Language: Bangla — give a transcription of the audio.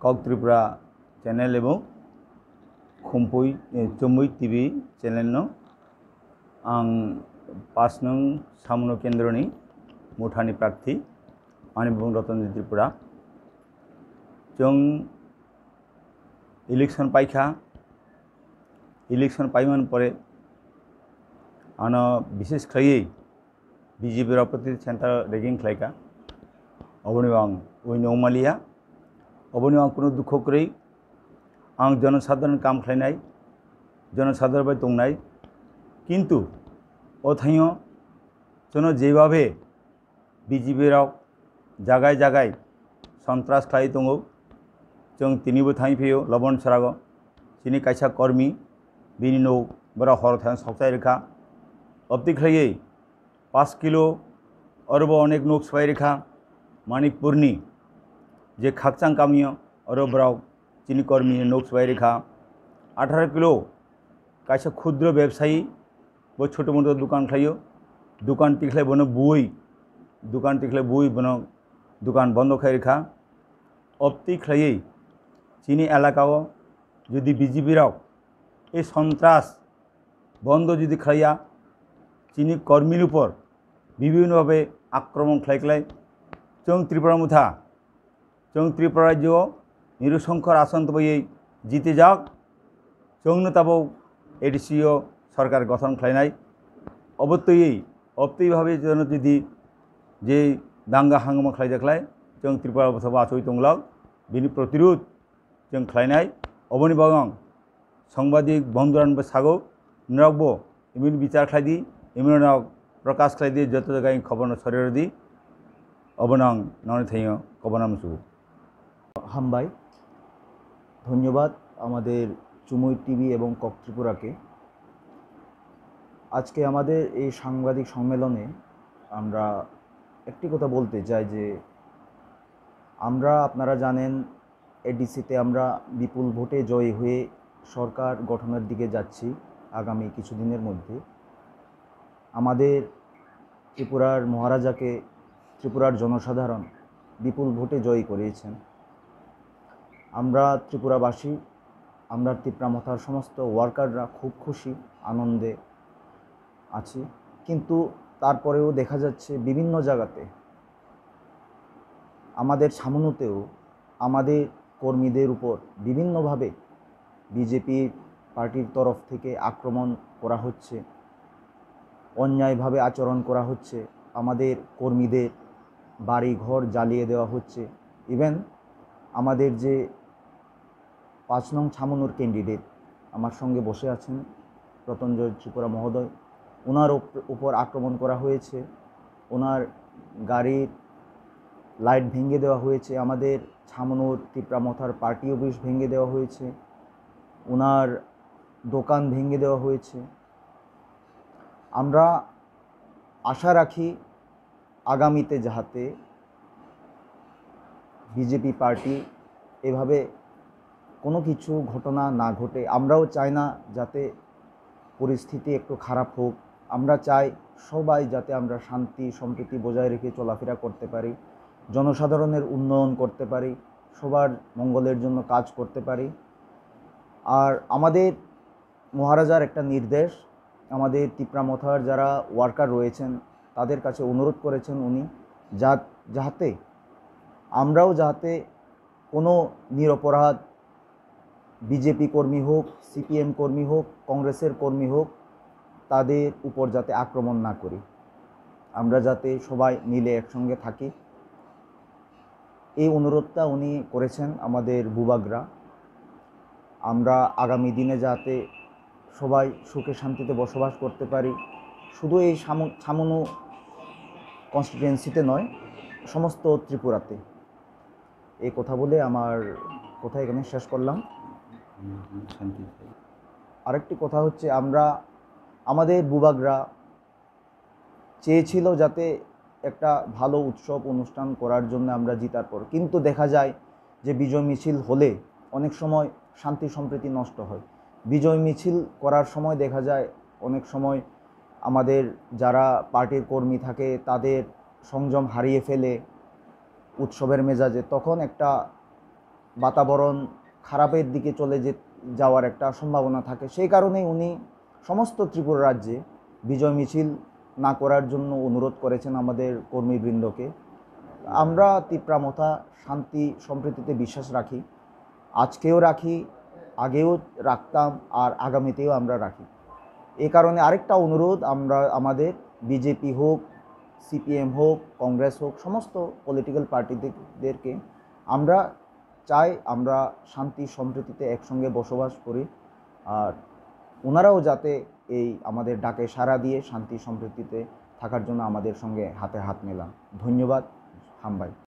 কক ত্রিপুরা चैनल एवं खुम्पुई चुम्बुई टीवी चैनल नो आं 5 नং सामुनो केन्द्रनि मुठानि प्रार्थी आंनि बुं रतन त्रिपुरा जों इलेक्शन पाइखा इलेक्शन पाइमान परे आनो विशेष खायै बीजेपी रापति सेंटर रेगिंग खालायका अबनि आं उइनो मालिया अबनि आं कुनु दुख करै आं जनसाधारण काम खालायनाय जनसाधारण बाय दंनाय किन्तु अथाइयो जों जेभाबे बीजेपी राव जागाय जागाय सन्त्रास खालाय दङ जों तिनिबो थांफैयो लबन सराग जिनि कायसा कर्मी बिनि न' बरा हर थां सावचाय रेखा अब्दि खायै 5 किलो अरबो अनेक नोक सवाय रेखा मणिपुरनि जे खाकचां गामियो अरबराव जिनि कर्मी नोक सवाय रेखा 18 किलो कायसा क्षुद्र व्यवसायी वो छोटो मोटो दुकान खायो दुकान टिखलाय बनो बुई दुकान टिखलाय बुई बनो दुकान बंद खाय रेखा अब्दि खायै जिनि एलाकाओ यदि बीजेपी राव ए सन्त्रास बंद यदि खाया जिनि कर्मीर ऊपर विभिन्न भावे आक्रमण खालाय जों त्रिपुरा मुथा जों त्रिपुरा राज्य निरसंख्यर आसन तबयै जीते जाक जोंनो ताबो एडिसिओ सरकार गठन खालायनाय अबत्ययै अब्दि भावे जों यदि जे दांगा हांगामा खालायजाख्लाय जों त्रिपुरा मुथा आसय दंलाव बिनि प्रतिरोध जों खालायनाय अबनि बागां सांबादिक बंधुरान सागो नरावबो इमिन विचार खालायदि इमिन प्रकाश खालायदि जत जायगाय खबर शरीर दी अबनां नने थाइयो कबनाम सुगु हामबाय धन्यवाद आमादेर चुमुई टीवी एवं কক त्रिपुरा के आज के आमादेर এই সাংবাদিক সম্মেলনে আমরা একটি কথা বলতে চাই যে আমরা আপনারা জানেন এডিসিতে আমরা বিপুল ভোটে জয়ী হয়ে সরকার গঠনের দিকে যাচ্ছি আগামী কিছুদিনের মধ্যে আমাদের ত্রিপুরার মহারাজাকে ত্রিপুরার জনসাধারণ বিপুল ভোটে জয়ী করিয়েছেন আমরা ত্রিপুরাবাসী আমরা ত্রিপুরামথার সমস্ত ওয়ার্কাররা খুব খুশি আনন্দে আছি কিন্তু তারপরেও দেখা যাচ্ছে বিভিন্ন জায়গাতে আমাদের সামনেতেও আমাদের কর্মীদের উপর বিভিন্নভাবে বিজেপি পার্টির তরফ থেকে আক্রমণ করা হচ্ছে অন্যায়ভাবে আচরণ করা হচ্ছে আমাদের কর্মীদের বাড়ি ঘর জ্বালিয়ে দেওয়া হচ্ছে ইভেন আমাদের যে 5 নং ছামনুর ক্যান্ডিডেট আমার সঙ্গে বসে আছেন রতনজয় ত্রিপুরা মহোদয় ওনার উপর আক্রমণ করা হয়েছে ওনার গাড়ির লাইট ভেঙে দেওয়া হয়েছে আমাদের ছামনুর ত্রিপুরামথার পার্টি অফিস ভেঙে দেওয়া হয়েছে ওনার দোকান ভেঙে দেওয়া হয়েছে আমরা আশা রাখি আগামীতে যাতে বিজেপি পার্টি এভাবে কোনো কিছু ঘটনা না ঘটে আমরাও চাই না যাতে পরিস্থিতি একটু খারাপ হোক আমরা চাই সবাই যাতে আমরা শান্তি সম্প্রীতি বজায় রেখে চলাফেরা করতে পারি জনসাধারণের উন্নয়ন করতে পারি সবার মঙ্গলের জন্য কাজ করতে পারি আর আমাদের মহারাজার একটা নির্দেশ আমাদের ত্রিপুরামথার যারা ওয়ার্কার রয়েছেন তাদের কাছে অনুরোধ করেছেন উনি যাতে আমরাও যাতে কোনো নিরপরাধ বিজেপি কর্মী হোক সিপিএম কর্মী হোক কংগ্রেসের কর্মী হোক তাদের উপর যাতে আক্রমণ না করি আমরা যাতে সবাই মিলে একসঙ্গে থাকি এই অনুরোধটা উনি করেছেন আমাদের বুবাগরা আমরা আগামী দিনে যাতে সবাই সুখে শান্তিতে বসবাস করতে পারি শুধু এই ছামনু কনস্টিটুয়েন্সিতে নয় সমস্ত ত্রিপুরাতে এই কথা বলে আমার কথা এখানে শেষ করলাম আরেকটি কথা হচ্ছে আমরা আমাদের বুবাগরা চেয়েছিল যাতে একটা ভালো উৎসব অনুষ্ঠান করার জন্য আমরা জিতার পর কিন্তু দেখা যায় যে বিজয় মিছিল হলে অনেক সময় শান্তি সম্প্রীতি নষ্ট হয় বিজয় মিছিল করার সময় দেখা যায় অনেক সময় আমাদের যারা পার্টির কর্মী থাকে তাদের সংযম হারিয়ে ফেলে उत्सवेर मेजाजे तखन एकटा বাতাবরণ খারাপের দিকে চলে যাওয়ার একটা সম্ভাবনা থাকে। সেই কারণেই উনি সমস্ত ত্রিপুরা রাজ্যে বিজয় মিছিল না করার জন্য অনুরোধ করেছেন আমাদের কর্মীবৃন্দকে। আমরা তিপ্রামথা শান্তি সম্প্রীতিতে বিশ্বাস রাখি, আজকেও রাখি, আগেও রাখতাম, আর আগামীতেও আমরা রাখি। এই কারণে আরেকটা অনুরোধ, আমরা আমাদের বিজেপি হোক, সিপিএম হোক, কংগ্রেস হোক, সমস্ত পলিটিক্যাল পার্টিদেরকে আমরা চাই আমরা শান্তি সম্প্রীতিতে একসঙ্গে বসবাস করি, আর ওনারাও যাতে এই আমাদের ডাকে সাড়া দিয়ে শান্তি সম্প্রীতিতে থাকার জন্য আমাদের সঙ্গে হাতে হাত মেলান। ধন্যবাদ হামবাই।